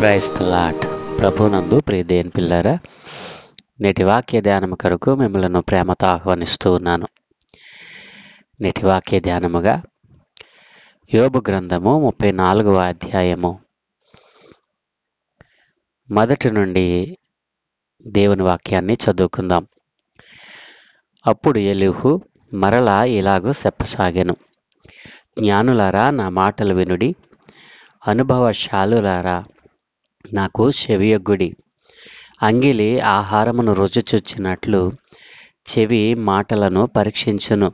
Praise the lord. ప్రభునందు ప్రియ దేవుని పిల్లారా, నేటి వాక్య ధ్యానం కొరకు మిమ్మల్ని ప్రేమతో ఆహ్వానిస్తూ ఉన్నాను. నేటి వాక్య ధ్యానముగా యోబు గ్రంథము 34వ అధ్యాయము మొదటి నుండి దేవుని వాక్యాన్ని చదువుకుందాం. అప్పుడు ఎలీహు మరలా ఇలాగూ చెప్పసాగెను, జ్ఞానులారా నా మాటలు వినుడి, అనుభవశాలులారా నాకు చెవియొగ్గుడి. అంగిలి ఆహారమును రుచి చూచినట్లు చెవి మాటలను పరీక్షించును.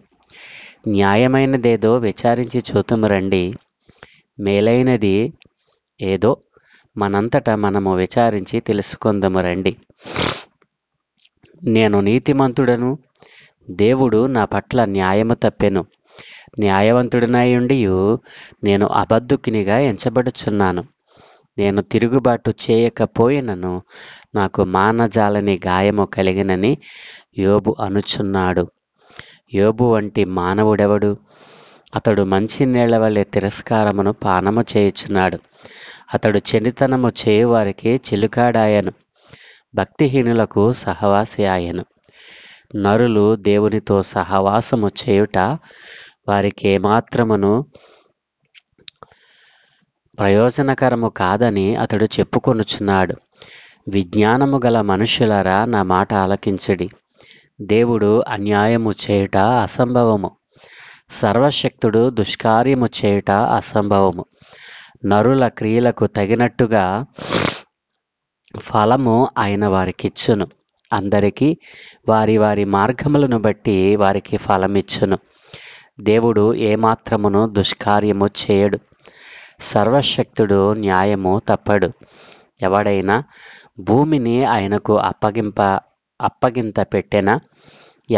న్యాయమైనదేదో విచారించి చూతుము రండి, మేలైనది ఏదో మనంతటా మనము విచారించి తెలుసుకుందాము రండి. నేను నీతిమంతుడను, దేవుడు నా పట్ల న్యాయము తప్పెను. న్యాయవంతుడినయుండియు నేను అబద్ధుకినిగా ఎంచబడుచున్నాను. నేను తిరుగుబాటు చేయకపోయినను నాకు మానజాలని గాయము కలిగినని యోబు అనుచున్నాడు. యోబు వంటి మానవుడెవడు? అతడు మంచి నీళ్ల వలె తిరస్కారమును పానము చేయుచున్నాడు. అతడు చెనితనము చేయువారికి చిలుకాడాయను, భక్తిహీనులకు సహవాసి ఆయను. నరులు దేవునితో సహవాసము చేయుట వారికి ఏమాత్రమును ప్రయోజనకరము కాదని అతడు చెప్పుకొనుచున్నాడు. విజ్ఞానము గల మనుషులారా నా మాట ఆలకించుడి. దేవుడు అన్యాయము చేయుట అసంభవము, సర్వశక్తుడు దుష్కార్యము చేయుట అసంభవము. నరుల క్రియలకు తగినట్టుగా ఫలము ఆయన వారికిచ్చును. అందరికీ వారి వారి మార్గములను బట్టి వారికి ఫలమిచ్చును. దేవుడు ఏమాత్రమును దుష్కార్యము చేయడు. సర్వశక్తుడు న్యాయము తప్పడు. ఎవడైనా భూమిని ఆయనకు అప్పగింత పెట్టెనా?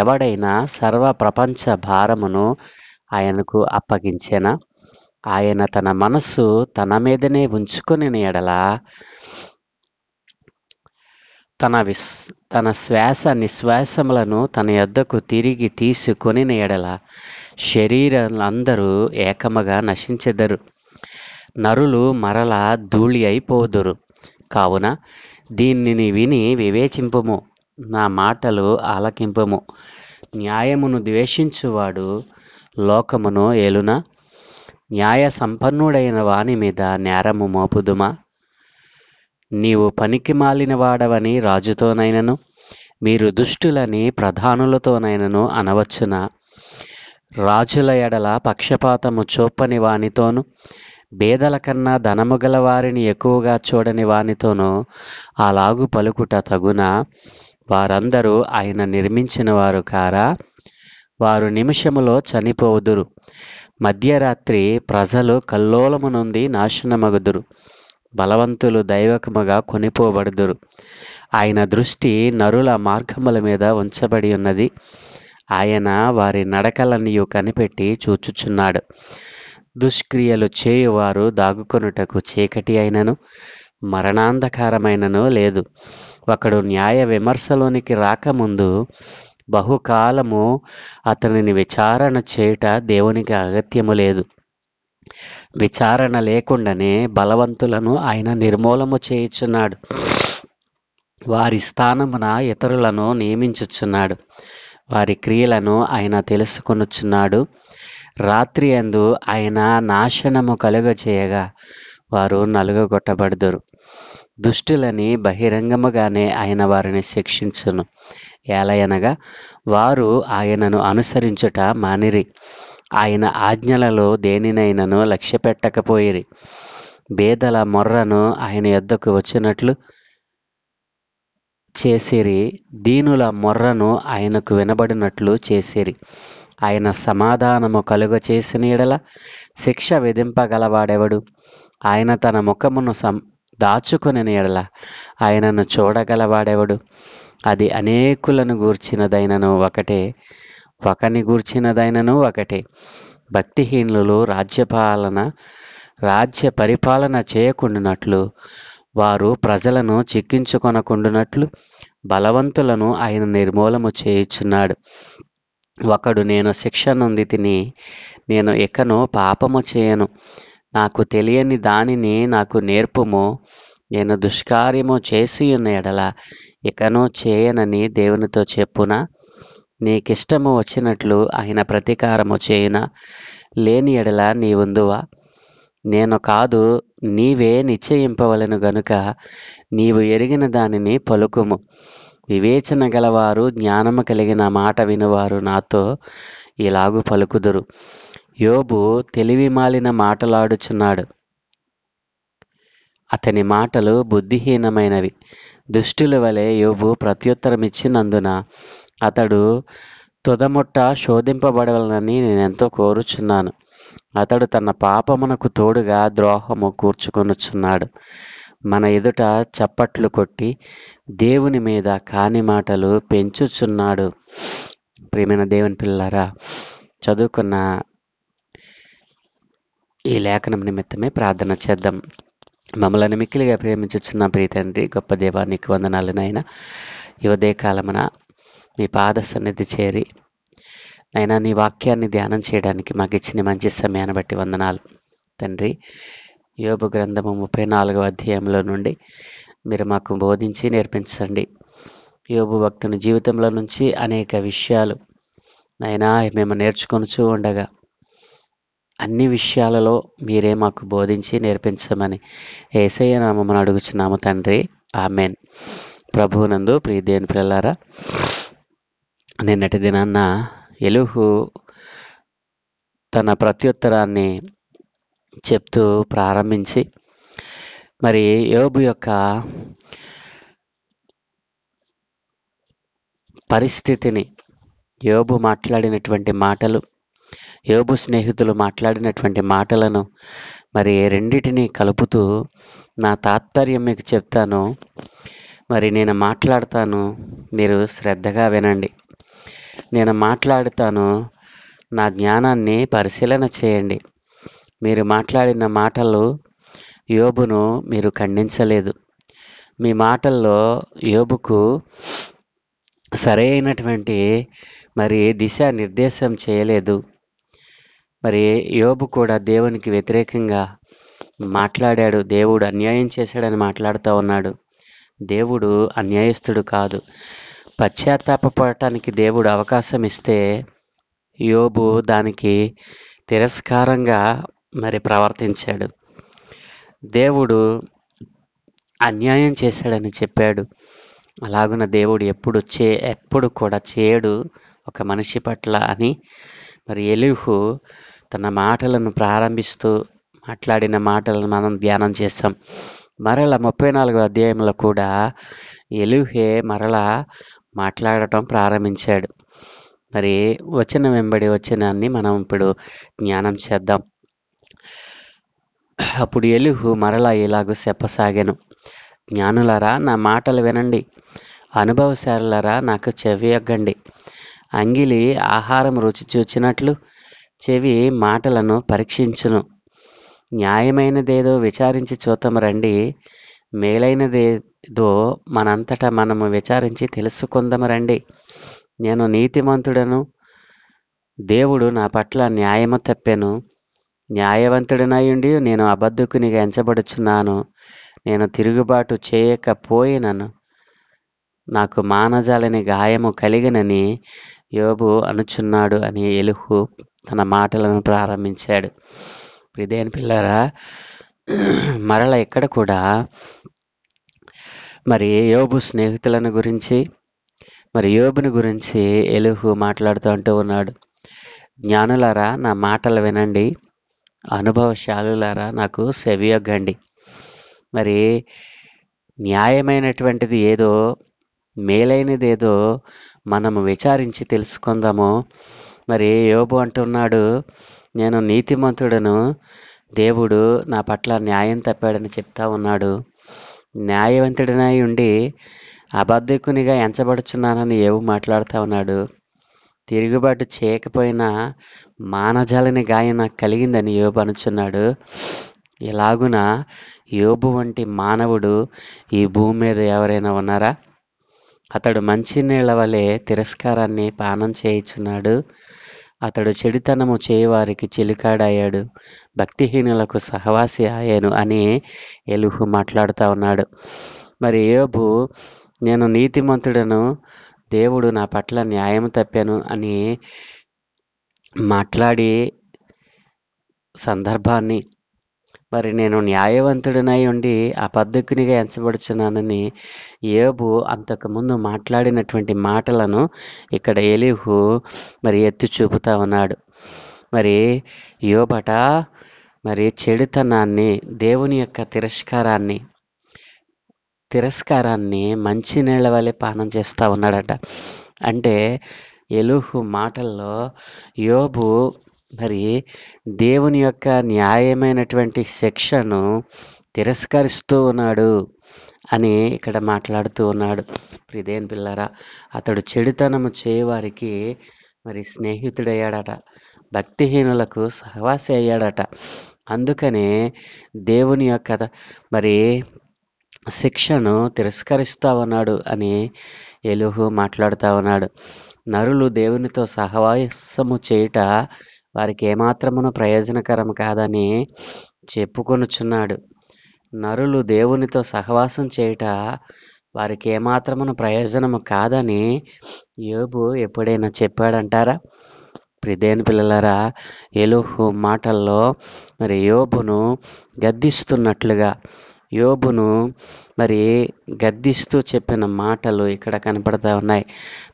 ఎవడైనా సర్వ ప్రపంచ భారమును ఆయనకు అప్పగించెనా? ఆయన తన మనస్సు తన మీదనే ఉంచుకొని ఎడల తన శ్వాస నిశ్వాసములను తన యొద్దకు తిరిగి తీసుకొని ఎడల శరీరులందరూ ఏకముగా నశించెదరు. నరులు మరలా ధూళి అయిపోదురు. కావున దీనిని విని వివేచింపుము, నా మాటలు ఆలకింపుము. న్యాయమును ద్వేషించువాడు లోకమును ఏలునా? న్యాయ సంపన్నుడైన వాని మీద నేరము మోపుదుమా? నీవు పనికి మాలిన వాడవని రాజుతోనైనను, మీరు దుష్టులని ప్రధానులతోనైనను అనవచ్చునా? రాజుల ఎడల పక్షపాతము చూపని వానితోను, బేదల కన్నా ధనము గల వారిని ఎక్కువగా చూడని వానితోనూ అలాగు పలుకుట తగునా? వారందరూ ఆయన నిర్మించిన వారు కారా? వారు నిమిషములో చనిపోదురు. మధ్యరాత్రి ప్రజలు కల్లోలము నుండి నాశనమగుదురు. బలవంతులు దైవకముగా కొనిపోబడుదురు. ఆయన దృష్టి నరుల మార్గముల మీద ఉంచబడి ఉన్నది. ఆయన వారి నడకలన్నీయు కనిపెట్టి చూచుచున్నాడు. దుష్క్రియలు చేయువారు దాగుకొనుటకు చీకటి అయినను మరణాంధకారమైనను లేదు. ఒకడు న్యాయ విమర్శలోనికి రాకముందు బహుకాలము అతనిని విచారణ చేయుట దేవునికి అగత్యము లేదు. విచారణ లేకుండానే బలవంతులను ఆయన నిర్మూలము చేయుచున్నాడు. వారి స్థానమున ఇతరులను నియమించుచున్నాడు. వారి క్రియలను ఆయన తెలుసుకొనుచున్నాడు. రాత్రి యందు ఆయన నాశనము కలుగచేయగా వారు నలుగగొట్టబడుదురు. దుష్టులని బహిరంగముగానే ఆయన వారిని శిక్షించును. ఏలయనగా వారు ఆయనను అనుసరించుట మానిరి. ఆయన ఆజ్ఞలలో దేనినైనను లక్ష్యపెట్టకపోయిరి. బేదల మొర్రను ఆయన యొద్దకు వచ్చినట్లు చేసిరి, దీనుల మొర్రను ఆయనకు వినబడినట్లు చేసిరి. ఆయన సమాధానము కలుగ చేసిన ఎడల శిక్ష విధింపగలవాడెవడు? ఆయన తన ముఖమును దాచుకుని ఎడల ఆయనను చూడగలవాడెవడు? అది అనేకులను గూర్చినదైనను ఒకటే, ఒకని గూర్చినదైనను ఒకటే. భక్తిహీనులు రాజ్య పరిపాలన చేయకుండునట్లు, వారు ప్రజలను చిక్కించుకొనకుండునట్లు బలవంతులను ఆయన నిర్మూలము చేయుచున్నాడు. ఒకడు నేను శిక్ష నొంది తిని, నేను ఇకను పాపము చేయను, నాకు తెలియని దానిని నాకు నేర్పుము, నేను దుష్కార్యము చేసి ఉన్న ఎడల ఇకను చేయనని దేవునితో చెప్పునా? నీకిష్టము వచ్చినట్లు ఆయన ప్రతీకారము చేయునా? లేని ఎడల నీవుందువా? నేను కాదు, నీవే నిశ్చయింపవలెను గనుక నీవు ఎరిగిన దానిని పలుకుము. వివేచన గలవారు, జ్ఞానము కలిగిన మాట వినువారు నాతో ఇలాగు పలుకుదురు. యోబు తెలివి మాలిన మాటలాడుచున్నాడు, అతని మాటలు బుద్ధిహీనమైనవి. దుష్టుల వలె యోబు ప్రత్యుత్తరమిచ్చినందున అతడు తుదముట్ట శోధింపబడవలనని నేనెంతో కోరుచున్నాను. అతడు తన పాపమునకు తోడుగా ద్రోహము కూర్చుకొనుచున్నాడు. మన ఎదుట చప్పట్లు కొట్టి దేవుని మీద కాని మాటలు పెంచుచున్నాడు. ప్రియమైన దేవుని పిల్లలారా, చదువుకున్న ఈ లేఖనం నిమిత్తమే ప్రార్థన చేద్దాం. మమ్మల్ని మిక్కిలిగా ప్రేమించుచున్న ప్రియ తండ్రి, గొప్ప దేవా, నీకు వందనాలు నాయన. ఈ ఉదయకాలమున మీ పాద సన్నిధి చేరి నైనా నీ వాక్యాన్ని ధ్యానం చేయడానికి మాకు ఇచ్చిన మంచి సమయాన్ని బట్టి వందనాలు తండ్రి. యోబు గ్రంథము 34వ అధ్యాయంలో నుండి మీరు మాకు బోధించి నేర్పించండి. యోబు భక్తుని జీవితంలో నుంచి అనేక విషయాలు నైనా మేము నేర్చుకొనుచూ ఉండగా అన్ని విషయాలలో మీరే మాకు బోధించి నేర్పించమని యేసయ్య నామమున అడుగుచున్నాము తండ్రి, ఆమెన్. ప్రభువునందు ప్రియ దేవుని పిల్లలారా, నిన్నటి దినాన్న ఎలీహు తన ప్రత్యుత్తరాన్ని చెప్తూ ప్రారంభించి మరి యోబు యొక్క పరిస్థితిని, యోబు మాట్లాడినటువంటి మాటలు, యోబు స్నేహితులు మాట్లాడినటువంటి మాటలను మరి రెండిటిని కలుపుతూ నా తాత్పర్యం మీకు చెప్తాను. మరి నేను మాట్లాడతాను, మీరు శ్రద్ధగా వినండి. నేను మాట్లాడుతాను, నా జ్ఞానాన్ని పరిశీలన చేయండి. మీరు మాట్లాడిన మాటలు యోబును మీరు ఖండించలేదు. మీ మాటల్లో యోబుకు సరైనటువంటి మరి దిశానిర్దేశం చేయలేదు. మరి యోబు కూడా దేవునికి వ్యతిరేకంగా మాట్లాడాడు. దేవుడు అన్యాయం చేశాడని మాట్లాడుతూ ఉన్నాడు. దేవుడు అన్యాయస్తుడు కాదు. పశ్చాత్తాపడటానికి దేవుడు అవకాశం ఇస్తే యోబు దానికి తిరస్కారంగా మరి ప్రవర్తించాడు. దేవుడు అన్యాయం చేశాడని చెప్పాడు. అలాగున దేవుడు ఎప్పుడు కూడా చేయడు ఒక మనిషి పట్ల అని మరి ఎలీహు తన మాటలను ప్రారంభిస్తూ మాట్లాడిన మాటలను మనం ధ్యానం చేస్తాం. మరలా 34వ అధ్యాయంలో కూడా ఎలీహే మరలా మాట్లాడటం ప్రారంభించాడు. మరి వచనం వెంబడి వచనాన్ని మనం ఇప్పుడు జ్ఞానం చేద్దాం. అప్పుడు ఎలీహు మరలా ఇలాగూ చెప్పసాగాను, జ్ఞానులారా నా మాటలు వినండి, అనుభవశాలులారా నాకు చెవియొగ్గండి. అంగిలి ఆహారం రుచి చూచినట్లు చెవి మాటలను పరీక్షించును. న్యాయమైనదేదో విచారించి చూతము రండి, మేలైనదేదో మనంతటా మనము విచారించి తెలుసుకుందాము రండి. నేను నీతిమంతుడను, దేవుడు నా పట్ల న్యాయము తప్పెను. న్యాయవంతుడినయుండి నేను అబద్ధకునిగా ఎంచబడుచున్నాను. నేను తిరుగుబాటు చేయకపోయినను నాకు మానజాలని గాయము కలిగినని యోబు అనుచున్నాడు అని ఎలీహు తన మాటలను ప్రారంభించాడు. ప్రియదేని పిల్లరా, మరల ఇక్కడ కూడా మరి యోబు స్నేహితులను గురించి మరి యోబుని గురించి ఎలీహు మాట్లాడుతూ అంటూ ఉన్నాడు, జ్ఞానులారా నా మాటలు వినండి, అనుభవశాలులారా నాకు సెవియొగ్గండి. మరి న్యాయమైనటువంటిది ఏదో, మేలైనదేదో మనము విచారించి తెలుసుకుందాము. మరి యోబు అంటున్నాడు, నేను నీతిమంతుడను, దేవుడు నా పట్ల న్యాయం తప్పాడని చెప్తా ఉన్నాడు. న్యాయవంతుడినై ఉండి అబద్ధకునిగా ఎంచబడుచున్నానని యోబు మాట్లాడుతూ ఉన్నాడు. తిరుగుబాటు చేయకపోయినా మానజాలని గాయం నాకు కలిగిందని యోబు అనుచున్నాడు. ఇలాగున యోబు వంటి మానవుడు ఈ భూమి మీద ఎవరైనా ఉన్నారా? అతడు మంచినీళ్ల వలె తిరస్కారాన్ని పానం చేయుచున్నాడు. అతడు చెడుతనము చేయవారికి చెలికాడయ్యాడు, భక్తిహీనులకు సహవాసి అయ్యాను అని ఎలీహు మాట్లాడుతూ ఉన్నాడు. మరి యోబు, నేను నీతిమంతుడను, దేవుడు నా పట్ల న్యాయం తప్పాను అని మాట్లాడి సందర్భాన్ని, మరి నేను న్యాయవంతుడినై ఉండి అబద్ధకునిగా ఎంచబడుచున్నానని యోబు అంతకుముందు మాట్లాడినటువంటి మాటలను ఇక్కడ ఎలీహు మరి ఎత్తి చూపుతా ఉన్నాడు. మరి యోబట మరి చెడుతనాన్ని, దేవుని యొక్క తిరస్కారాన్ని మంచినీళ్ళ వలె పానం చేస్తూ ఉన్నాడట. అంటే ఎలీహు మాటల్లో యోబు మరి దేవుని యొక్క న్యాయమైనటువంటి శిక్షను తిరస్కరిస్తూ ఉన్నాడు అని ఇక్కడ మాట్లాడుతూ ఉన్నాడు. ప్రియదేని పిల్లరా, అతడు చెడుతనము చేయవారికి మరి స్నేహితుడయ్యాడట, భక్తిహీనులకు సహవాసి అయ్యాడట. అందుకనే దేవుని యొక్క మరి శిక్షను తిరస్కరిస్తూ ఉన్నాడు అని ఎలీహు మాట్లాడుతూ ఉన్నాడు. నరులు దేవునితో సహవాసము చేయుట వారికి ఏమాత్రమును ప్రయోజనకరం కాదని చెప్పుకొనుచున్నాడు. నరులు దేవునితో సహవాసం చేయుట వారికి ఏమాత్రమును ప్రయోజనము కాదని యోబు ఎప్పుడైనా చెప్పాడంటారా? ప్రియదేని పిల్లలారా, ఎలీహు మాటల్లో మరి యోబును గద్దిస్తున్నట్లుగా, యోబును మరి గద్దిస్తూ చెప్పిన మాటలు ఇక్కడ కనపడతా ఉన్నాయి.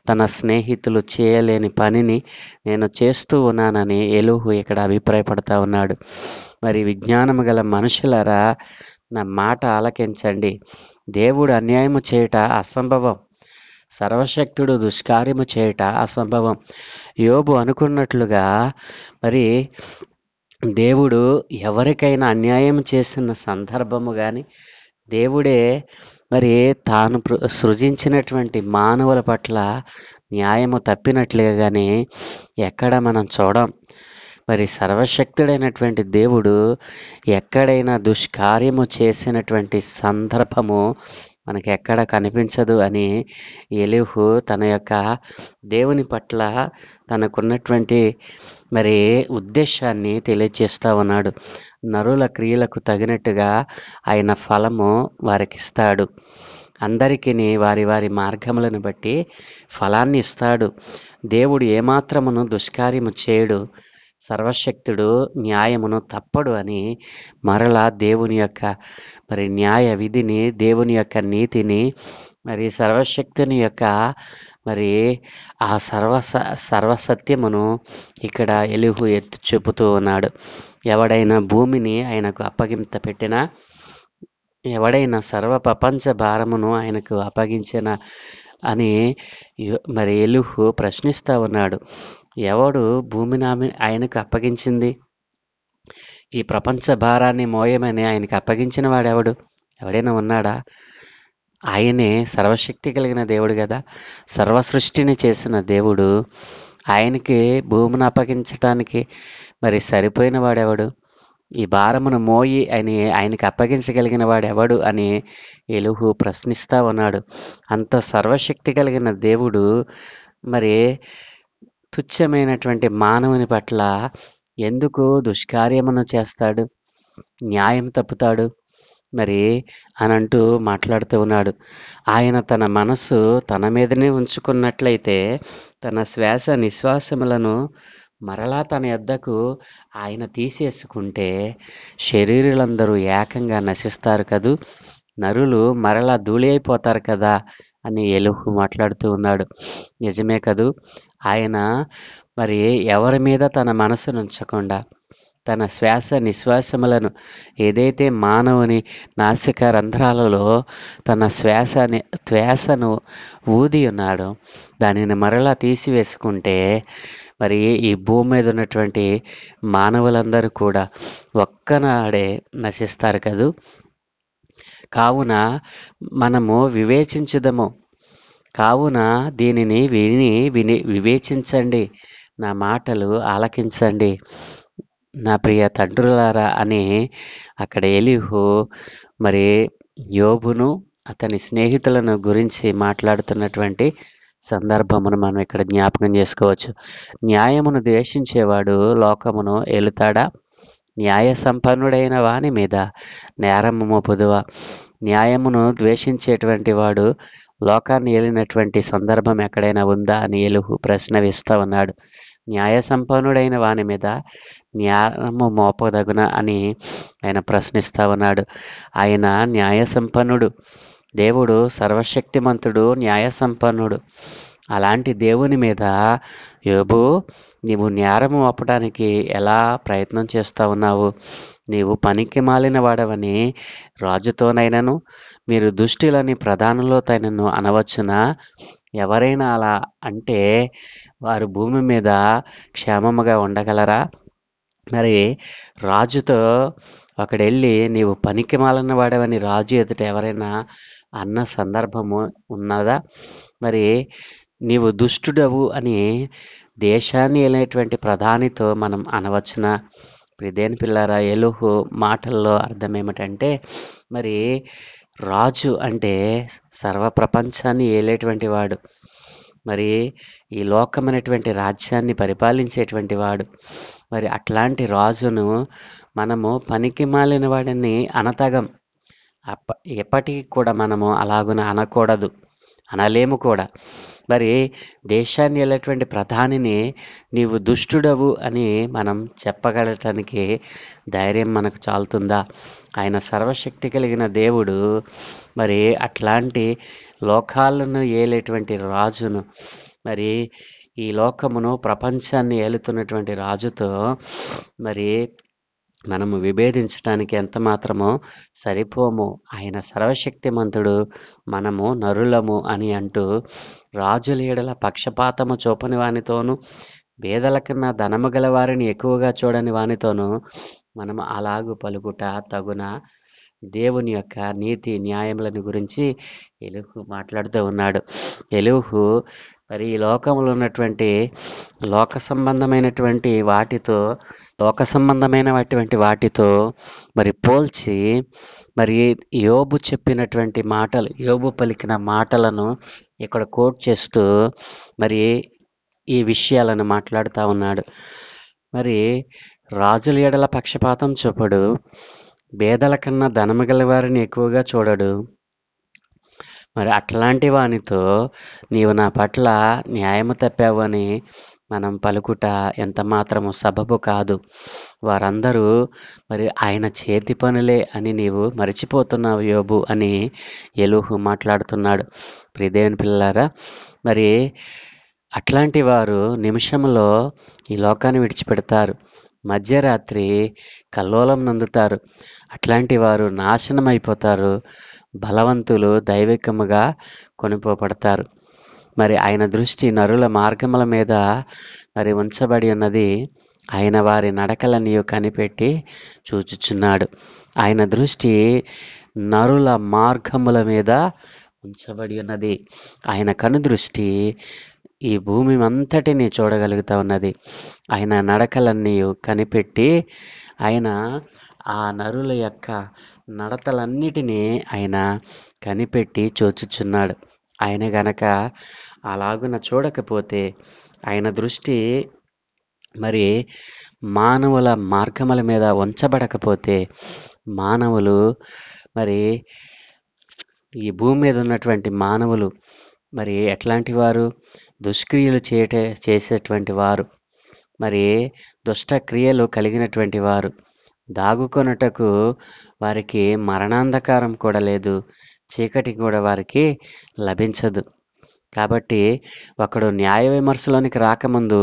తన స్నేహితులు చేయలేని పనిని నేను చేస్తూ ఉన్నానని ఎలీహు ఇక్కడ అభిప్రాయపడతా ఉన్నాడు. మరి విజ్ఞానము గల మనుషులారా, నా మాట ఆలకించండి. దేవుడు అన్యాయము చేయుట అసంభవం, సర్వశక్తుడు దుష్కార్యము చేయుట అసంభవం. యోబు అనుకున్నట్లుగా మరి దేవుడు ఎవరికైనా అన్యాయం చేసిన సందర్భము కానీ, దేవుడే మరి తాను సృజించినటువంటి మానవుల పట్ల న్యాయము తప్పినట్లుగా కానీ ఎక్కడ మనం చూడం. మరి సర్వశక్తుడైనటువంటి దేవుడు ఎక్కడైనా దుష్కార్యము చేసినటువంటి సందర్భము మనకి ఎక్కడ కనిపించదు అని ఎలీహు తన యొక్క దేవుని పట్ల తనకున్నటువంటి మరి ఉద్దేశాన్ని తెలియజేస్తూ ఉన్నాడు. నరుల క్రియలకు తగినట్టుగా ఆయన ఫలము వారికి ఇస్తాడు. అందరికీ వారి వారి మార్గములను బట్టి ఫలాన్ని ఇస్తాడు. దేవుడు ఏమాత్రమును దుష్కార్యము చేయడు, సర్వశక్తుడు న్యాయమును తప్పడు అని మరలా దేవుని యొక్క మరి న్యాయ విధిని, దేవుని యొక్క నీతిని, మరి సర్వశక్తుని యొక్క మరి ఆ సర్వసత్యమును ఇక్కడ ఎలీహు ఎత్తి చూపుతూ ఉన్నాడు. ఎవడైనా భూమిని ఆయనకు అప్పగింత పెట్టినా, ఎవడైనా సర్వ ప్రపంచ భారమును ఆయనకు అప్పగించిన అని మరి ఎలీహు ప్రశ్నిస్తూ ఉన్నాడు. ఎవడు భూమిని ఆయనకు అప్పగించింది? ఈ ప్రపంచ భారాన్ని మోయమని ఆయనకు అప్పగించిన వాడెవడు? ఎవడైనా ఉన్నాడా? ఆయనే సర్వశక్తి కలిగిన దేవుడు కదా, సర్వ సృష్టిని చేసిన దేవుడు. ఆయనకి భూమిని అప్పగించటానికి మరి సరిపోయిన వాడెవడు? ఈ భారమును మోయి ఆయనకి అప్పగించగలిగిన వాడెవడు అని ఎలీహు ప్రశ్నిస్తూ ఉన్నాడు. అంత సర్వశక్తి కలిగిన దేవుడు మరి తుచ్చమైనటువంటి మానవుని పట్ల ఎందుకు దుష్కార్యమును చేస్తాడు, న్యాయం తప్పుతాడు మరి అని అంటూ మాట్లాడుతూ ఉన్నాడు. ఆయన తన మనసు తన మీదనే ఉంచుకున్నట్లయితే తన శ్వాస నిశ్వాసములను మరలా తన యొద్దకు ఆయన తీసేసుకుంటే శరీరులందరూ ఏకంగా నశిస్తారు కదూ, నరులు మరలా ధూళి అయిపోతారు కదా అని ఎలీహు మాట్లాడుతూ ఉన్నాడు. నిజమే కదూ, ఆయన మరి ఎవరి మీద తన మనసును ఉంచకుండా తన శ్వాస నిశ్వాసములను ఏదైతే మానవుని నాసిక రంధ్రాలలో తన శ్వాసను ఊది ఉన్నాడో దానిని మరలా తీసివేసుకుంటే మరి ఈ భూమి మీద ఉన్నటువంటి మానవులందరూ కూడా ఒక్కనాడే నశిస్తారు కదూ. కావున మనము వివేచించుదము. కావున దీనిని వివేచించండి, నా మాటలు ఆలకించండి నా ప్రియ తండ్రులారా అని అక్కడ ఎలీహు మరి యోబును అతని స్నేహితులను గురించి మాట్లాడుతున్నటువంటి సందర్భమును మనం ఇక్కడ జ్ఞాపకం చేసుకోవచ్చు. న్యాయమును ద్వేషించేవాడు లోకమును ఏలుతాడా? న్యాయ సంపన్నుడైన వాని మీద నేరము మోపుదువా? న్యాయమును ద్వేషించేటువంటి వాడు లోకాన్ని ఏలినటువంటి సందర్భం ఎక్కడైనా ఉందా అని ఎలుహు ప్రశ్న వేస్తూ ఉన్నాడు. న్యాయ సంపన్నుడైన వాని మీద న్యాయము మోపదగున అని ఆయన ప్రశ్నిస్తూ ఉన్నాడు. ఆయన న్యాయ సంపన్నుడు, దేవుడు సర్వశక్తిమంతుడు, న్యాయ సంపన్నుడు. అలాంటి దేవుని మీద యోబు, నీవు నేరము మోపడానికి ఎలా ప్రయత్నం చేస్తూ ఉన్నావు? నీవు పనికి మాలిన వాడవని రాజుతోనైనను, మీరు దుష్టులని ప్రధానులతోనైనను అనవచ్చునా? ఎవరైనా అలా అంటే వారు భూమి మీద క్షేమముగా ఉండగలరా? మరి రాజుతో ఒకడెళ్ళి నీవు పనికి మాలిన వాడవని రాజు ఎదుట ఎవరైనా అన్న సందర్భము ఉన్నదా? మరి నీవు దుష్టుడవు అని దేశాన్ని ఏలేటువంటి ప్రధానితో మనం అనవచ్చునా? దేని పిల్లారా, ఎలుహు మాటల్లో అర్థం ఏమిటంటే, మరి రాజు అంటే సర్వప్రపంచాన్ని ఏలేటువంటి వాడు, మరి ఈ లోకమైనటువంటి రాజ్యాన్ని పరిపాలించేటువంటి వాడు. మరి అట్లాంటి రాజును మనము పనికి మాలిన వాడిని అనతగం. ఎప్పటికీ కూడా మనము అలాగున అనకూడదు, అనలేము కూడా. మరి దేశాన్ని వెళ్ళేటువంటి ప్రధానిని నీవు దుష్టుడవు అని మనం చెప్పగలటానికి ధైర్యం మనకు చాలుతుందా? ఆయన సర్వశక్తి కలిగిన దేవుడు. మరి అట్లాంటి లోకాలను ఏలేటువంటి రాజును, మరి ఈ లోకమును ప్రపంచాన్ని ఏలుతున్నటువంటి రాజుతో మరి మనము విభేదించడానికి ఎంత మాత్రమో సరిపోము. ఆయన సర్వశక్తిమంతుడు, మనము నరులము అని అంటూ రాజుల ఎడల పక్షపాతము చూపని వానితోనూ, పేదల కన్నా ధనము గల వారిని ఎక్కువగా చూడని వానితోనూ మనము అలాగు పలుకుట తగున? దేవుని యొక్క నీతి న్యాయములను గురించి ఎలుహు మాట్లాడుతూ ఉన్నాడు. ఎలుహు మరి ఈ లోకంలో ఉన్నటువంటి లోక సంబంధమైనటువంటి వాటితో మరి పోల్చి, మరి యోబు చెప్పినటువంటి మాటలు, యోబు పలికిన మాటలను ఇక్కడ కోట్ చేస్తూ మరి ఈ విషయాలను మాట్లాడుతూ ఉన్నాడు. మరి రాజుల ఎడల పక్షపాతం చూపడు, పేదల కన్నా ధనము గల వారిని ఎక్కువగా చూడడు. మరి అట్లాంటి వానితో నీవు నా పట్ల న్యాయము తప్పావు అని మనం పలుకుట ఎంత మాత్రము సబబు కాదు. వారందరూ మరి ఆయన చేతి పనులే అని నీవు మరిచిపోతున్నావు యోబు అని ఎలుహు మాట్లాడుతున్నాడు. ప్రియదేవుని పిల్లారా, మరి అట్లాంటి వారు నిమిషంలో ఈ లోకాన్ని విడిచిపెడతారు, మధ్యరాత్రి కల్లోలం నందుతారు. అట్లాంటి వారు నాశనం అయిపోతారు, బలవంతులు దైవికముగా కొనిపోబడతారు. మరి ఆయన దృష్టి నరుల మార్గముల మీద మరి ఉంచబడి ఉన్నది. ఆయన వారి నడకలని కనిపెట్టి చూచుచున్నాడు. ఆయన దృష్టి నరుల మార్గముల మీద ఉంచబడి ఉన్నది. ఆయన కనుదృష్టి ఈ భూమి అంతటిని చూడగలుగుతూ ఉన్నది. ఆయన నడకలన్నీ కనిపెట్టి ఆయన ఆ నరుల యొక్క నడతలన్నిటినీ ఆయన కనిపెట్టి చూచుచున్నాడు. ఆయన గనక అలాగున చూడకపోతే, ఆయన దృష్టి మరి మానవుల మార్గముల మీద ఉంచబడకపోతే, మానవులు మరి ఈ భూమి మీద ఉన్నటువంటి మానవులు మరి ఎట్లాంటి వారు? దుష్క్రియలు చేసేటువంటి వారు, మరి దుష్ట క్రియలు కలిగినటువంటి వారు. దాగుకొనుటకు వారికి మరణాంధకారం కూడా లేదు, చీకటి కూడా వారికి లభించదు. కాబట్టి ఒకడు న్యాయ విమర్శలోనికి రాకముందు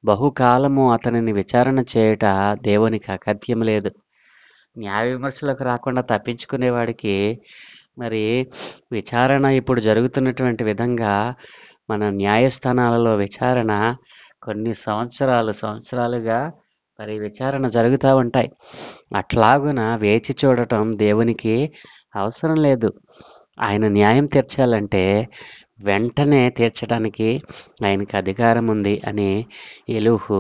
బహుకాలము అతనిని విచారణ చేయుట దేవునికి అగత్యం లేదు. న్యాయ విమర్శలకు రాకుండా తప్పించుకునేవాడికి మరి విచారణ ఇప్పుడు జరుగుతున్నటువంటి విధంగా మన న్యాయస్థానాలలో విచారణ కొన్ని సంవత్సరాలుగా మరి విచారణ జరుగుతూ ఉంటాయి. అట్లాగున వేచి చూడటం దేవునికి అవసరం లేదు. ఆయన న్యాయం తీర్చాలంటే వెంటనే తీర్చడానికి ఆయనకి అధికారం ఉంది అని ఎలుహు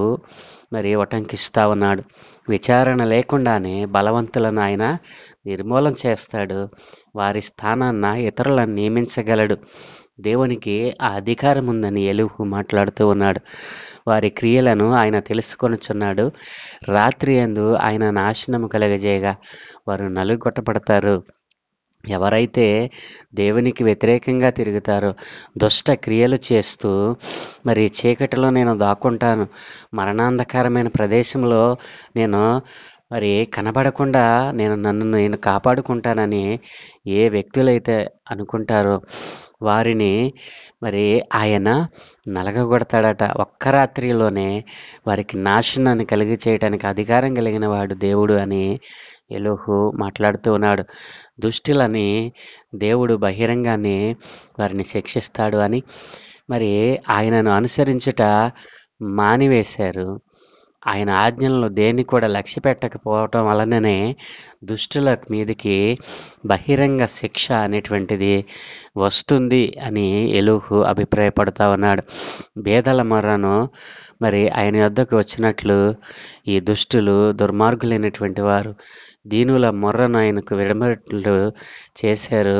మరి ఉటంకిస్తూ ఉన్నాడు. విచారణ లేకుండానే బలవంతులను ఆయన నిర్మూలన చేస్తాడు, వారి స్థానాన్న ఇతరులను నియమించగలడు. దేవునికి ఆ అధికారం ఉందని ఎలీహు మాట్లాడుతూ ఉన్నాడు. వారి క్రియలను ఆయన తెలుసుకొనుచున్నాడు. రాత్రి యందు ఆయన నాశనము కలగజేయగా వారు నలుగొట్టబడతారు. ఎవరైతే దేవునికి వ్యతిరేకంగా తిరుగుతారో, దుష్ట క్రియలు చేస్తూ మరి చీకటిలో నేను దాక్కుంటాను, మరణాంధకారమైన ప్రదేశంలో నేను మరి కనబడకుండా నన్ను నేను కాపాడుకుంటానని ఏ వ్యక్తులైతే అనుకుంటారో వారిని మరి ఆయన నలగగొడతాడట. ఒక్క రాత్రిలోనే వారికి నాశనాన్ని కలిగి చేయటానికి అధికారం కలిగిన వాడు దేవుడు అని ఎలీహు మాట్లాడుతూ ఉన్నాడు. దుష్టులని దేవుడు బహిరంగాన్ని వారిని శిక్షిస్తాడు అని మరి ఆయనను అనుసరించుట మానివేశారు. ఆయన ఆజ్ఞలను దేన్ని కూడా లక్ష్య పెట్టకపోవటం వలననే దుష్టుల మీదకి బహిరంగ శిక్ష అనేటువంటిది వస్తుంది అని ఎలీహు అభిప్రాయపడుతూ ఉన్నాడు. బేదల మొర్రను మరి ఆయన యొద్దకు వచ్చినట్లు ఈ దుష్టులు దుర్మార్గులైనటువంటి వారు దీనుల మొర్రను ఆయనకు విడమట్లు చేశారు.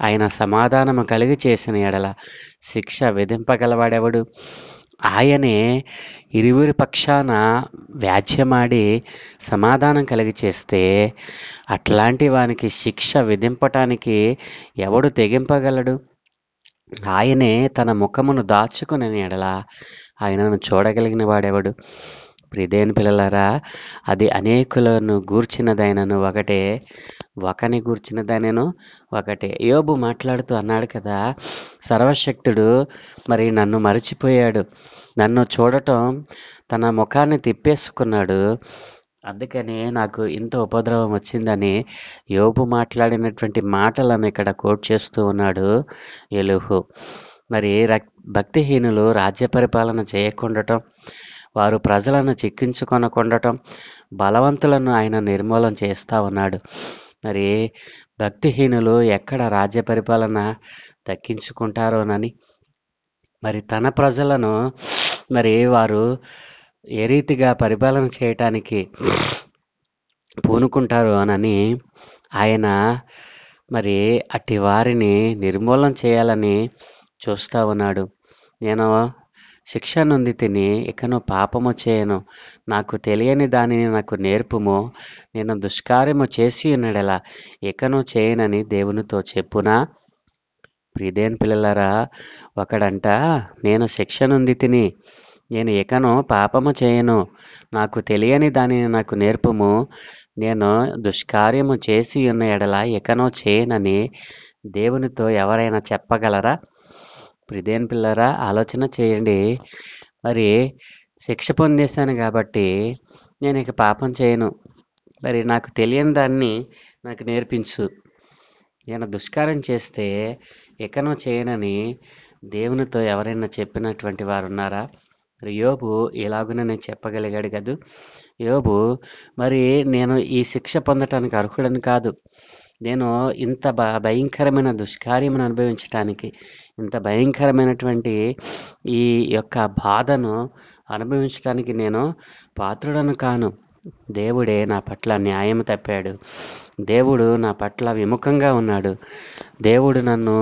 ఆయన సమాధానము కలిగి చేసిన ఎడల శిక్ష విధింపగలవాడెవడు? ఆయనే ఇరువురి పక్షాన వ్యాజ్యమాడి సమాధానం కలిగి చేస్తే అట్లాంటి వానికి శిక్ష విధింపటానికి ఎవడు తెగింపగలడు? ఆయనే తన ముఖమును దాచుకుని ఎడల ఆయనను చూడగలిగిన వాడెవడు? ప్రియదేని పిల్లలారా, అది అనేకులను గూర్చినదైనను ఒకటే, ఒకని గూర్చినదైనను ఒకటే. యోబు మాట్లాడుతూ అన్నాడు కదా, సర్వశక్తుడు మరి నన్ను మరిచిపోయాడు, నన్ను చూడటం తన ముఖాన్ని తిప్పేసుకున్నాడు, అందుకని నాకు ఇంత ఉపద్రవం వచ్చిందని యోబు మాట్లాడినటువంటి మాటలను ఇక్కడ కోట్ చేస్తూ ఉన్నాడు ఎలీహు. మరి భక్తిహీనులు రాజ్య పరిపాలన చేయకుండటం, వారు ప్రజలను చిక్కించుకొనకుండటం, బలవంతులను ఆయన నిర్మూలన చేస్తూ ఉన్నాడు. మరి భక్తిహీనులు ఎక్కడ రాజ్య పరిపాలన దక్కించుకుంటారోనని, మరి తన ప్రజలను మరి వారు ఏ రీతిగా పరిపాలన చేయటానికి పూనుకుంటారు అనని ఆయన మరి అట్టి వారిని నిర్మూలన చేయాలని చూస్తూ ఉన్నాడు. నేను శిక్ష నొంది తిని ఇకను పాపము చేయను, నాకు తెలియని దానిని నాకు నేర్పుము, నేను దుష్కార్యము చేసి ఉన్నడెలా ఇకను చేయనని దేవునితో చెప్పునా? ప్రియదేని పిల్లలారా, ఒకడంట నేను శిక్ష నొంది తిని నేను ఇకను పాపము చేయను, నాకు తెలియని దానిని నాకు నేర్పుము, నేను దుష్కార్యము చేసి ఉన్న ఎడల ఇకను చేయనని దేవునితో ఎవరైనా చెప్పగలరా? ప్రియదేని పిల్లరా, ఆలోచన చేయండి. మరి శిక్ష పొందేశాను కాబట్టి నేను ఇక పాపం చేయను, మరి నాకు తెలియని దాన్ని నాకు నేర్పించు, నేను దుష్కారం చేస్తే ఇకను చేయనని దేవునితో ఎవరైనా చెప్పినటువంటి వారు ఉన్నారా? మరి యోబు ఇలాగుననే చెప్పగలిగాడు కదూ. యోబు మరి నేను ఈ శిక్ష పొందటానికి అర్హుడని కాదు, నేను ఇంత భయంకరమైన దుష్కార్యమును అనుభవించటానికి, ఇంత భయంకరమైనటువంటి ఈ యొక్క బాధను అనుభవించడానికి నేను పాత్రుడను కాను. దేవుడే నా పట్ల న్యాయం తప్పాడు, దేవుడు నా పట్ల విముఖంగా ఉన్నాడు, దేవుడు నన్ను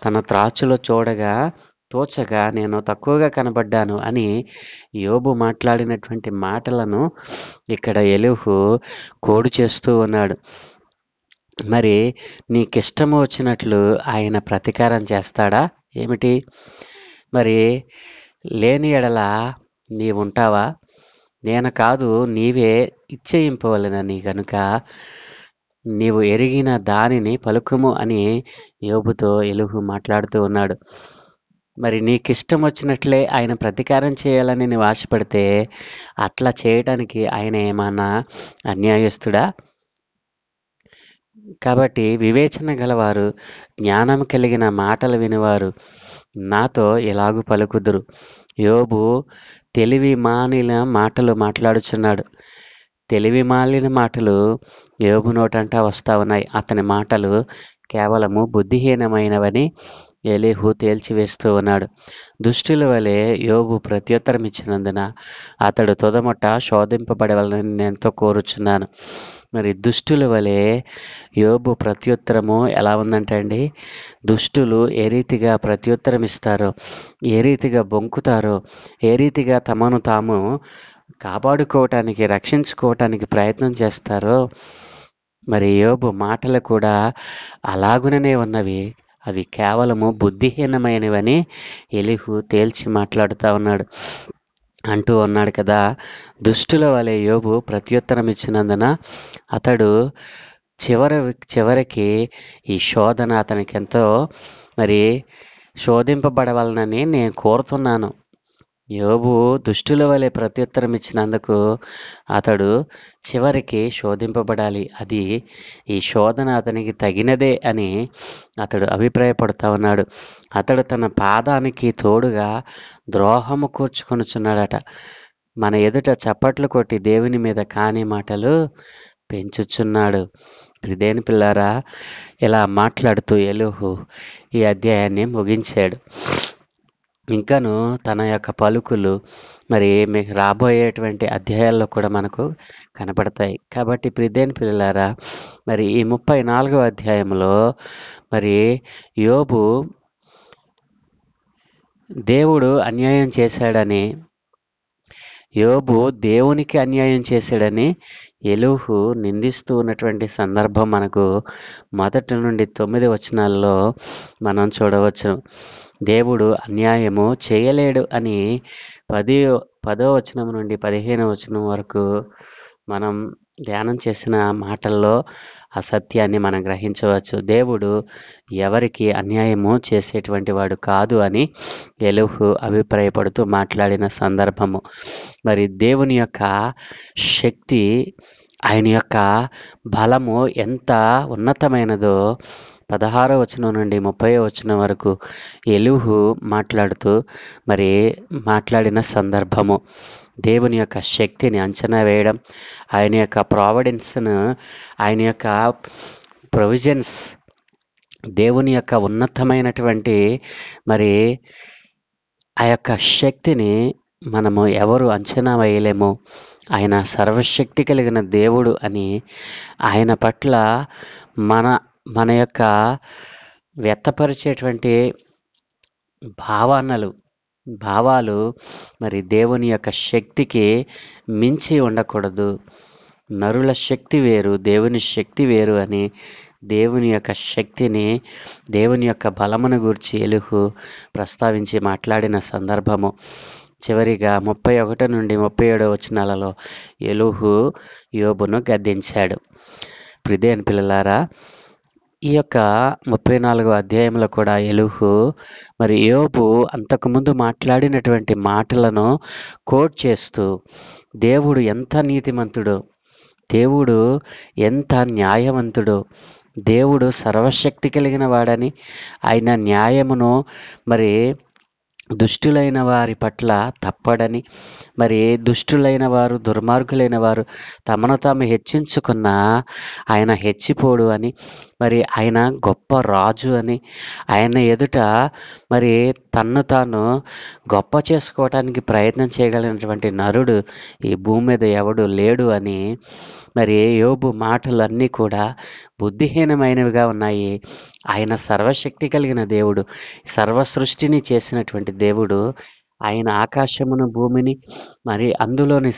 తన త్రాచులో తోచగా నేను తక్కువగా కనబడ్డాను అని యోబు మాట్లాడినటువంటి మాటలను ఇక్కడ ఎలీహు కోడు చేస్తూ ఉన్నాడు. మరి నీకిష్టము వచ్చినట్లు ఆయన ప్రతీకారం చేస్తాడా ఏమిటి? మరి లేని ఎడల నీవుంటావా? నేను కాదు, నీవే ఇచ్చేయింపవలెనని గనుక నీవు ఎరిగిన దానిని పలుకుము అని యోబుతో ఎలీహు మాట్లాడుతూ ఉన్నాడు. మరి నీకిష్టం వచ్చినట్లే ఆయన ప్రతీకారం చేయాలని నీవు ఆశపడితే అట్లా చేయటానికి ఆయన ఏమన్నా అన్యాయస్తుడా? కాబట్టి వివేచన గలవారు, జ్ఞానం కలిగిన మాటలు వినివారు నాతో ఇలాగు పలుకుదురు. యోబు తెలివి మాలిన మాటలు మాట్లాడుచున్నాడు. తెలివి మాలిన మాటలు యోబు నోటంటా వస్తూ ఉన్నాయి. అతని మాటలు కేవలము బుద్ధిహీనమైనవని ఎలీహు తేల్చివేస్తూ ఉన్నాడు. దుష్టుల వలె యోబు ప్రత్యుత్తరం ఇచ్చినందున అతడు తొదమొట్ట శోధింపబడవలని ఎంతో కోరుచున్నాను. మరి దుష్టుల వలె యోబు ప్రత్యుత్తరము ఎలా ఉందంటే అండి, దుష్టులు ఏ రీతిగా ప్రత్యుత్తరం ఇస్తారో, ఏ రీతిగా బొంకుతారో, ఏ రీతిగా తమను తాము కాపాడుకోవటానికి, రక్షించుకోవటానికి ప్రయత్నం చేస్తారో, మరి యోబు మాటలు కూడా అలాగుననే ఉన్నవి. అవి కేవలము బుద్ధిహీనమైనవని ఎలీహు తేల్చి మాట్లాడుతూ ఉన్నాడు కదా. దుష్టుల వలె యోబు ప్రత్యుత్తరం ఇచ్చినందున అతడు చివరికి ఈ శోధన అతనికి ఎంతో మరి శోధింపబడవలనని నేను కోరుతున్నాను. యోబు దుష్టుల వలె ప్రత్యుత్తరం ఇచ్చినందుకు అతడు చివరికి శోధింపబడాలి. అది ఈ శోధన అతనికి తగినదే అని అతడు అభిప్రాయపడుతూ ఉన్నాడు. అతడు తన పాదానికి తోడుగా ద్రోహము కూర్చుకొనుచున్నాడట. మన ఎదుట చప్పట్లు కొట్టి దేవుని మీద కాని మాటలు పెంచుచున్నాడు. దేని పిల్లారా, ఇలా మాట్లాడుతూ ఎలీహు ఈ అధ్యాయాన్ని ముగించాడు. ఇంకను తన యొక్క పలుకులు మరి మీకు రాబోయేటువంటి అధ్యాయాల్లో కూడా మనకు కనపడతాయి. కాబట్టి ప్రియదేని పిల్లలారా, మరి ఈ 34వ అధ్యాయంలో మరి యోబు దేవుడు అన్యాయం చేశాడని, యోబు దేవునికి అన్యాయం చేశాడని ఎలీహు నిందిస్తూ ఉన్నటువంటి సందర్భం మనకు 1 నుండి 9 వచనాల్లో మనం చూడవచ్చు. దేవుడు అన్యాయము చేయలేడు అని 10వ వచనం నుండి 15వ వచనం వరకు మనం ధ్యానం చేసిన మాటల్లో ఆ సత్యాన్ని మనం గ్రహించవచ్చు. దేవుడు ఎవరికి అన్యాయము చేసేటువంటి వాడు కాదు అని ఎలీహు అభిప్రాయపడుతూ మాట్లాడిన సందర్భము. మరి దేవుని యొక్క శక్తి, ఆయన యొక్క బలము ఎంత ఉన్నతమైనదో 16వ వచనం నుండి 30వ వచనం వరకు ఎలీహు మాట్లాడిన సందర్భము. దేవుని యొక్క శక్తిని అంచనా వేయడం, ఆయన యొక్క ప్రావిడెన్స్ను, ఆయన యొక్క ప్రొవిజన్స్, దేవుని యొక్క ఉన్నతమైనటువంటి మరి ఆ యొక్క శక్తిని మనము ఎవరు అంచనా వేయలేము. ఆయన సర్వశక్తి కలిగిన దేవుడు అని ఆయన పట్ల మన యొక్క వ్యక్తపరిచేటువంటి భావాలు మరి దేవుని యొక్క శక్తికి మించి ఉండకూడదు. నరుల శక్తి వేరు, దేవుని శక్తి వేరు అని దేవుని యొక్క శక్తిని, దేవుని యొక్క బలమును గూర్చి ఎలీహు ప్రస్తావించి మాట్లాడిన సందర్భము. చివరిగా 31 నుండి 37 వచనాలలో ఎలీహు యోబును గద్దించాడు. ప్రియదేని పిల్లలారా, ఈ యొక్క 34వ అధ్యాయంలో కూడా ఎలీహు మరి యోబు అంతకుముందు మాట్లాడినటువంటి మాటలను కోట్ చేస్తూ దేవుడు ఎంత నీతిమంతుడో, దేవుడు ఎంత న్యాయవంతుడో, దేవుడు సర్వశక్తి కలిగిన వాడని, ఆయన న్యాయమును మరి దుష్టులైన వారి పట్ల తప్పడని, మరి దుష్టులైన వారు, దుర్మార్గులైన వారు తమను తాము హెచ్చించుకున్న ఆయన హెచ్చిపోడు అని, మరి ఆయన గొప్ప రాజు అని, ఆయన ఎదుట మరి తన్ను తాను గొప్ప చేసుకోవటానికి ప్రయత్నం చేయగలిగినటువంటి నరుడు ఈ భూమి మీద ఎవడు లేడు అని మరి యోబు మాటలన్నీ కూడా బుద్ధిహీనమైనవిగా ఉన్నాయి. ఆయన సర్వశక్తి కలిగిన దేవుడు, సర్వ సృష్టిని చేసినటువంటి దేవుడు, ఆయన ఆకాశమును భూమిని మరి అందులోని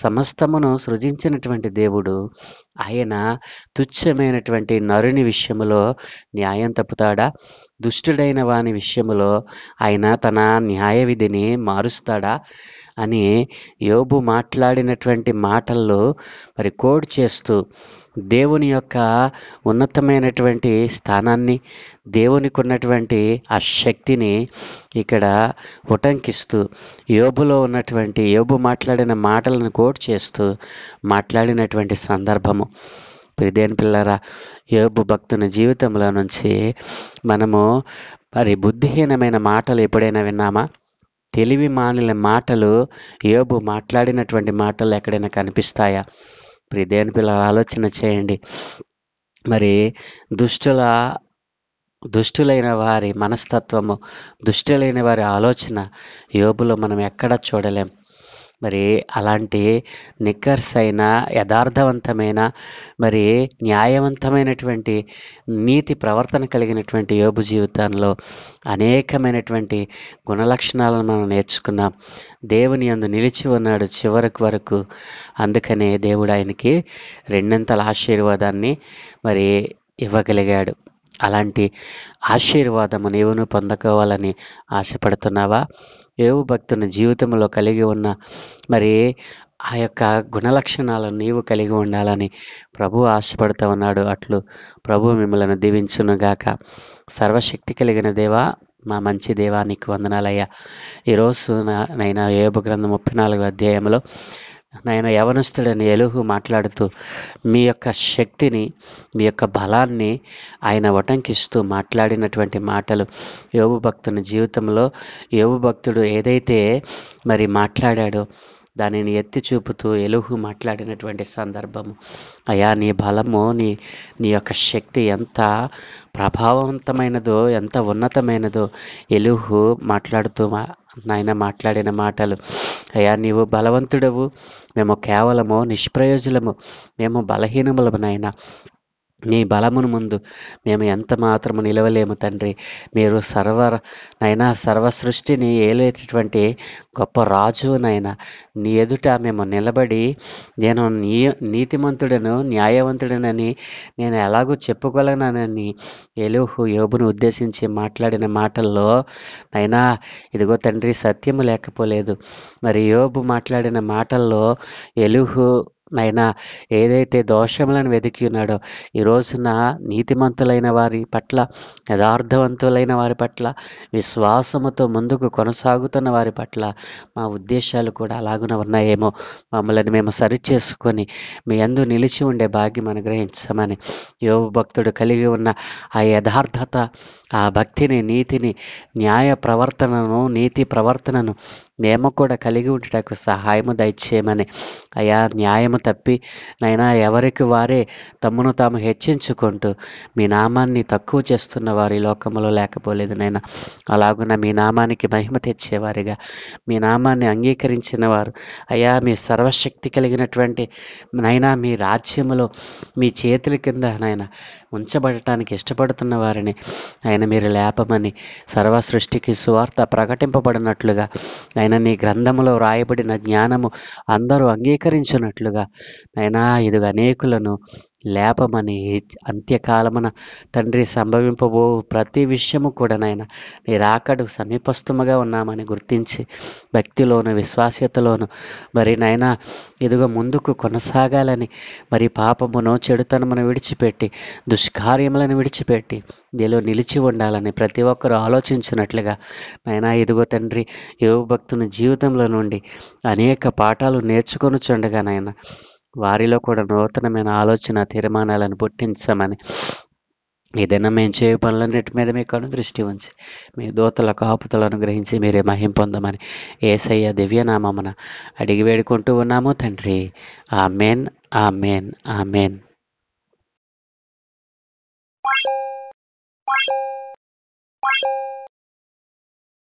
సమస్తమును సృజించినటువంటి దేవుడు, ఆయన తుచ్చమైనటువంటి నరుని విషయములో న్యాయం తప్పుతాడా? దుష్టుడైన వాని విషయములో ఆయన తన న్యాయ విధిని మారుస్తాడా అని యోబు మాట్లాడినటువంటి మాటల్లో మరి కోడ్ చేస్తూ దేవుని యొక్క ఉన్నతమైనటువంటి స్థానాన్ని, దేవునికి ఉన్నటువంటి ఆ శక్తిని ఇక్కడ ఉటంకిస్తూ యోబు మాట్లాడిన మాటలను కోట్ చేస్తూ మాట్లాడినటువంటి సందర్భము. ప్రియదేని పిల్లరా, యోబు భక్తుని జీవితంలో నుంచి మనము మరి బుద్ధిహీనమైన మాటలు ఎప్పుడైనా విన్నామా? తెలివి మానిన మాటలు యోబు మాట్లాడినటువంటి మాటలు ఎక్కడైనా కనిపిస్తాయా? ప్రియదేని పిల్లల ఆలోచన చేయండి. మరి దుష్టులైన వారి మనస్తత్వము, దుష్టులైన వారి ఆలోచన యోబులో మనం ఎక్కడ చూడలేం. మరి అలాంటి నిక్కర్స్ అయిన యథార్థవంతమైన మరి న్యాయవంతమైనటువంటి నీతి ప్రవర్తన కలిగినటువంటి యోబు జీవితంలో అనేకమైనటువంటి గుణలక్షణాలను మనం నేర్చుకున్నాం. దేవుని యందు నిలిచి ఉన్నాడు చివరికి వరకు. అందుకనే దేవుడు ఆయనకి రెండంతల ఆశీర్వాదాన్ని మరి ఇవ్వగలిగాడు. అలాంటి ఆశీర్వాదము నీవును పొందుకోవాలని ఆశపడుతున్నావా? యోబు భక్తుని జీవితంలో కలిగి ఉన్న మరి ఆ యొక్క గుణలక్షణాలను నీవు కలిగి ఉండాలని ప్రభు ఆశపడుతూ ఉన్నాడు. అట్లు ప్రభు మిమ్మల్ని దీవించునుగాక. సర్వశక్తి కలిగిన దేవా, మా మంచి దేవా, నీకు వందనాలయ్యా. ఈరోజు నైనా యోబు గ్రంథం 34వ అధ్యాయంలో నాయన యవనస్తుడని ఎలుహు మాట్లాడుతూ మీ యొక్క శక్తిని, మీ యొక్క బలాన్ని ఆయన ఉటంకిస్తూ మాట్లాడినటువంటి మాటలు యోబు భక్తుని జీవితంలో యోబు భక్తుడు ఏదైతే మరి మాట్లాడాడో దానిని ఎత్తి చూపుతూ ఎలుహు మాట్లాడినటువంటి సందర్భము. అయా, నీ బలము, నీ యొక్క శక్తి ఎంత ప్రభావవంతమైనదో, ఎంత ఉన్నతమైనదో ఎలుహు మాట్లాడుతూ నాయన మాట్లాడిన మాటలు. అయ్యా, నీవు బలవంతుడవు, మేము కేవలము నిష్ప్రయోజనము, మేము బలహీనములము నాయన. నీ బలమును ముందు మేము ఎంత మాత్రము నిలవలేము తండ్రి. మీరు సర్వ సృష్టిని ఏలేటటువంటి గొప్ప రాజు నాయన. నీ ఎదుట మేము నిలబడి నేను నీతిమంతుడను, న్యాయవంతుడనని నేను ఎలాగూ చెప్పుకోలేనని ఎలుహు యోబును ఉద్దేశించి మాట్లాడిన మాటల్లో నైనా ఇదిగో తండ్రి సత్యము లేకపోలేదు. మరి యోబు మాట్లాడిన మాటల్లో ఎలుహు నైనా ఏదైతే దోషములను వెతికి ఉన్నాడో ఈ రోజున నీతిమంతులైన వారి పట్ల, యథార్థవంతులైన వారి పట్ల, విశ్వాసముతో ముందుకు కొనసాగుతున్న వారి పట్ల మా ఉద్దేశాలు కూడా అలాగున ఉన్నాయేమో మమ్మల్ని మేము సరిచేసుకొని మీ యందు నిలిచి ఉండే భాగ్యం అనుగ్రహించమని యోబు భక్తుడు కలిగి ఉన్న ఆ యథార్థత, ఆ భక్తిని, నీతిని, న్యాయ ప్రవర్తనను, నీతి ప్రవర్తనను మేము కూడా కలిగి ఉండటకు సహాయము దయచేయమని. అయా, న్యాయము తప్పి నైనా ఎవరికి వారే తమను తాము హెచ్చించుకుంటూ మీ నామాన్ని తక్కువ చేస్తున్న వారి లోకంలో లేకపోలేదు నైనా. అలాగున మీ నామానికి మహిమ తెచ్చేవారిగా, మీ నామాన్ని అంగీకరించిన వారు అయా, మీ సర్వశక్తి కలిగినటువంటి నైనా మీ రాజ్యములో మీ చేతుల కింద నైనా ఉంచబడటానికి ఇష్టపడుతున్న వారిని ఆయన మీరు లేపమని, సర్వ సృష్టికి సువార్త ప్రకటింపబడినట్లుగా ఆయన నీ గ్రంథములో రాయబడిన జ్ఞానము అందరూ అంగీకరించినట్లుగా అయినా ఇదిగా అనేకులను లేపమని, అంత్యకాలమున తండ్రి సంభవింపబో ప్రతి విషయము కూడా నాయన నీ రాకడు సమీపస్థముగా ఉన్నామని గుర్తించి భక్తిలోను, విశ్వాస్యతలోను మరి నాయన ఇదిగో ముందుకు కొనసాగాలని, మరి పాపమును, చెడుతనమును విడిచిపెట్టి, దుష్కార్యములను విడిచిపెట్టి నీలో నిలిచి ఉండాలని ప్రతి ఒక్కరూ ఆలోచించినట్లుగా నాయన ఇదిగో తండ్రి యోబు భక్తుని జీవితంలో నుండి అనేక పాఠాలు నేర్చుకొనుచుండగా నాయన వారిలో కూడా నూతనమైన ఆలోచన, తీర్మానాలను పుట్టించమని, ఏదైనా మేము చేయ పనులన్నిటి మీద మీ కను దృష్టి ఉంచి మీ దూతల కాపుతలను గ్రహించి మీరే మహిం పొందమని యేసయ్య దివ్యనామమున అడిగి వేడుకుంటూ ఉన్నాము తండ్రి. Amen, amen, amen.